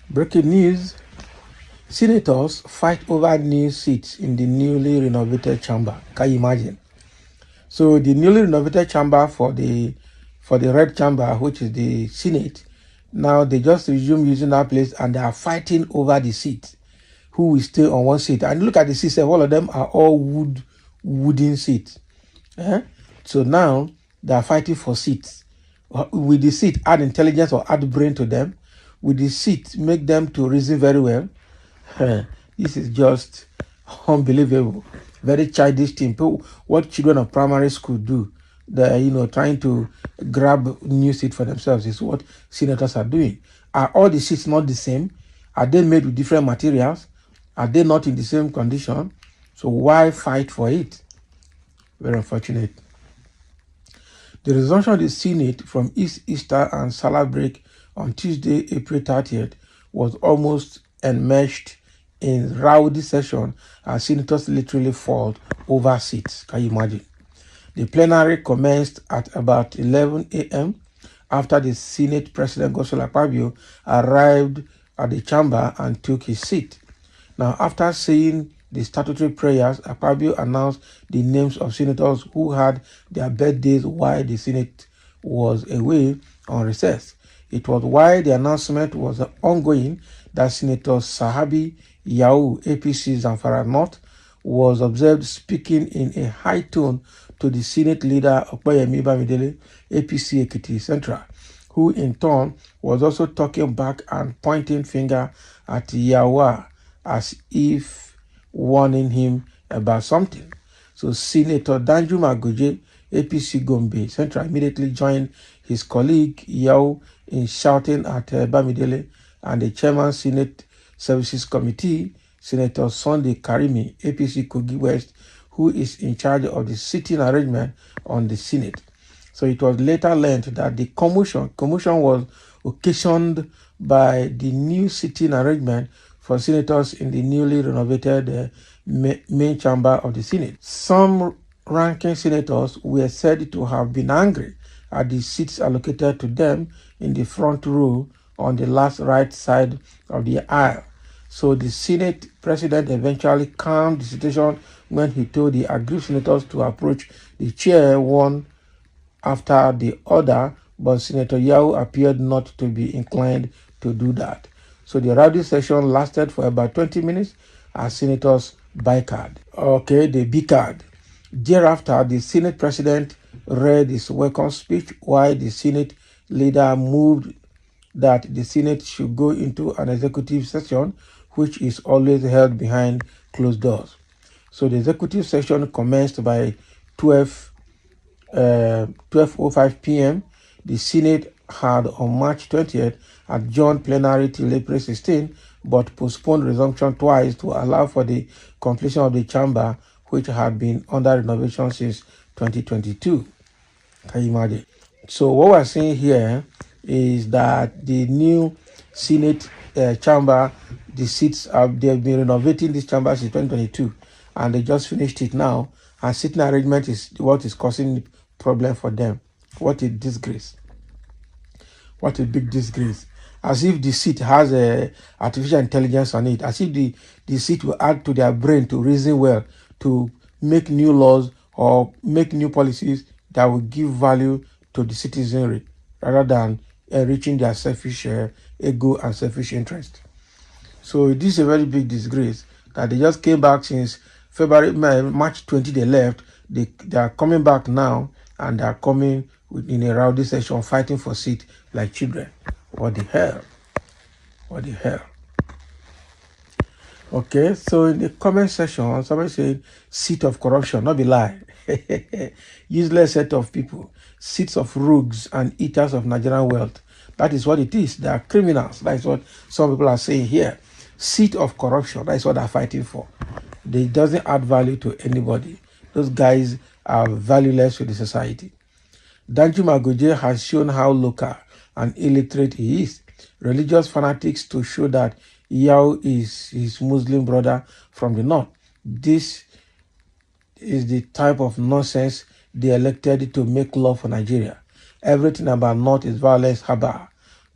Breaking news. Senators fight over new seats in the newly renovated chamber. Can you imagine? So the newly renovated chamber for the red chamber, which is the Senate, now they just resume using that place and they are fighting over the seat. Who will stay on one seat? And look at the seats, all of them are all wooden seats. So now they are fighting for seats. With the seat, add intelligence or add brain to them. With the seat, make them to reason very well. This is just unbelievable. Very childish thing. What children of primary school do, they're trying to grab new seat for themselves is what senators are doing. Are all the seats not the same? Are they made with different materials? Are they not in the same condition? So why fight for it? Very unfortunate. The resumption of the Senate from Easter and Salah break on Tuesday, April 30th, was almost enmeshed in rowdy session as senators literally fought over seats. Can you imagine? The plenary commenced at about 11 a.m. after the Senate President Godswill Akpabio arrived at the chamber and took his seat. Now, after saying the statutory prayers, Akpabio announced the names of senators who had their birthdays while the Senate was away on recess. It was while the announcement was ongoing that Senator Sahabi Yau, APC Zamfara North, was observed speaking in a high tone to the Senate leader Okoyemi Bamidele, APC Ekiti Central, who in turn was also talking back and pointing finger at Yawa as if warning him about something. So Senator Danjuma Goje, APC Gombe Central, immediately joined his colleague Yao in shouting at Bamidele and the chairman Senate Services Committee, Senator Sunday Karimi, APC Kogi West, who is in charge of the sitting arrangement on the Senate. So it was later learned that the commotion was occasioned by the new sitting arrangement for senators in the newly renovated main chamber of the Senate. Some ranking senators were said to have been angry at the seats allocated to them in the front row on the last right side of the aisle. So the Senate president eventually calmed the situation when he told the aggrieved senators to approach the chair one after the other, but Senator Yao appeared not to be inclined to do that. So the rowdy session lasted for about 20 minutes as senators bickered. They bickered. Thereafter, the Senate president read his welcome speech while the Senate leader moved that the Senate should go into an executive session, which is always held behind closed doors. So the executive session commenced by 12:05 p.m. The Senate had on March 20th adjourned plenary till April 16, but postponed resumption twice to allow for the completion of the chamber, which had been under renovation since 2022. Can you imagine? So what we're seeing here is that the new Senate chamber, the seats they've been renovating this chamber since 2022, and they just finished it now. And sitting arrangement is what is causing problem for them. What a disgrace! What a big disgrace! As if the seat has artificial intelligence on it. As if the seat will add to their brain to reason well, to make new laws or make new policies that will give value to the citizenry, rather than enriching their selfish ego and selfish interest. So this is a very big disgrace that they just came back since March 20. They left. They are coming back now, and they are coming in a rowdy session, fighting for seat like children. What the hell? What the hell? Okay, so in the comment section, somebody said seat of corruption, not be lie. Useless set of people, seats of rogues and eaters of Nigerian wealth. That is what it is. They are criminals. That is what some people are saying here. Seat of corruption, that is what they're fighting for. It doesn't add value to anybody. Those guys are valueless to the society. Danjuma Goje has shown how local and illiterate he is. Religious fanatics to show that Yao is his Muslim brother from the north. This is the type of nonsense they elected to make law for Nigeria. Everything about north is violence, haba.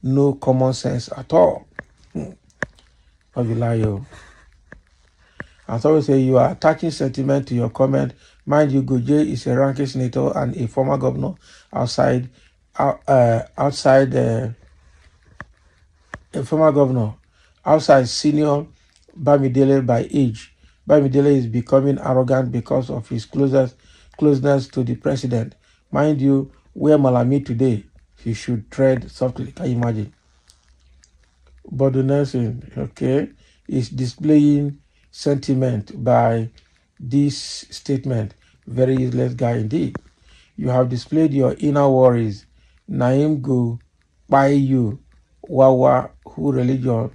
No common sense at all. Not be lie, yo. And someone say you are attaching sentiment to your comment. Mind you, Goje is a ranking senator and a former governor outside a former governor outside senior Bamidele by age. Bamidele is becoming arrogant because of his closeness to the president. Mind you, where Malami today, he should tread softly. Can you imagine? Bodo Nelson, okay, is displaying sentiment by this statement. Very useless guy indeed. You have displayed your inner worries. Naim go by you. Wawa, who religion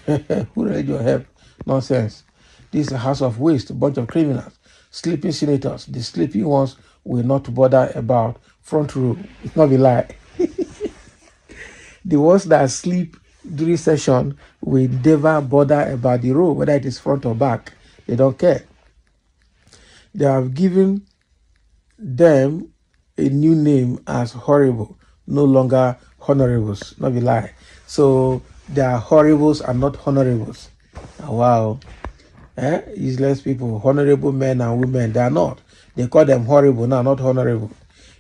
help? Nonsense. This is a house of waste, a bunch of criminals, sleeping senators. The sleeping ones will not bother about front row. It's not a lie. The ones that sleep during session will never bother about the row, whether it is front or back. They don't care. They have given them a new name as horrible, no longer honorables. Not a lie. So they are horribles and not honorables. Wow. Useless people, honorable men and women, they are not. They call them horrible now, not honorable.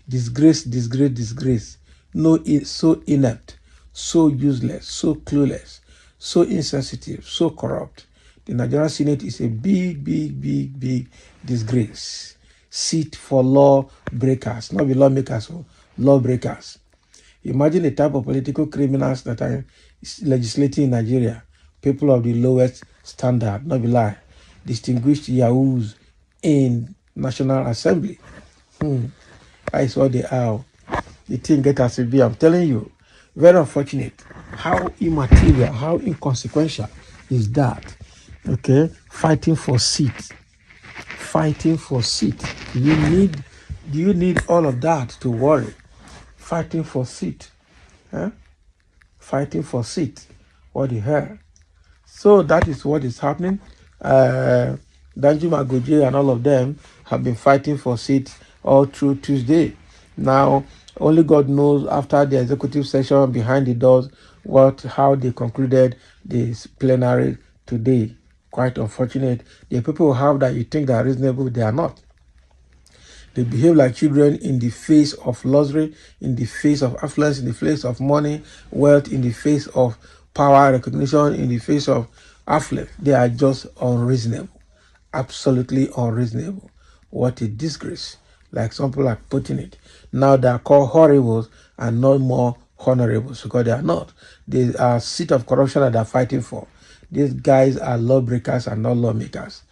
Disgrace, disgrace, disgrace. No, it's so inept, so useless, so clueless, so insensitive, so corrupt. The Nigerian Senate is a big, big, big, big disgrace. Seat for law breakers, not the lawmakers, law breakers. Imagine the type of political criminals that are legislating in Nigeria. People of the lowest standard, not be lie. Distinguished yahoos in National Assembly. I saw the how the thing get as it be. I'm telling you, very unfortunate. How immaterial, how inconsequential is that? Okay, fighting for seat. Fighting for seat. Do you need all of that to worry? Fighting for seat. Fighting for seat. What the hell? So that is what is happening. Danjuma Goje and all of them have been fighting for seats all through Tuesday. Now, only God knows after the executive session behind the doors how they concluded this plenary today. Quite unfortunate. The people who have that you think they are reasonable, they are not. They behave like children in the face of luxury, in the face of affluence, in the face of money, wealth, in the face of power, recognition, in the face of affluence. They are just unreasonable. Absolutely unreasonable. What a disgrace. Like some people are putting it. Now they are called horribles and not more honorables because they are not. They are seat of corruption that they are fighting for. These guys are lawbreakers and not lawmakers.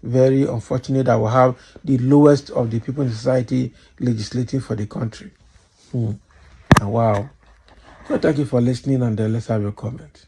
Very unfortunate that we have the lowest of the people in society legislating for the country. Wow. So thank you for listening, and let's have your comment.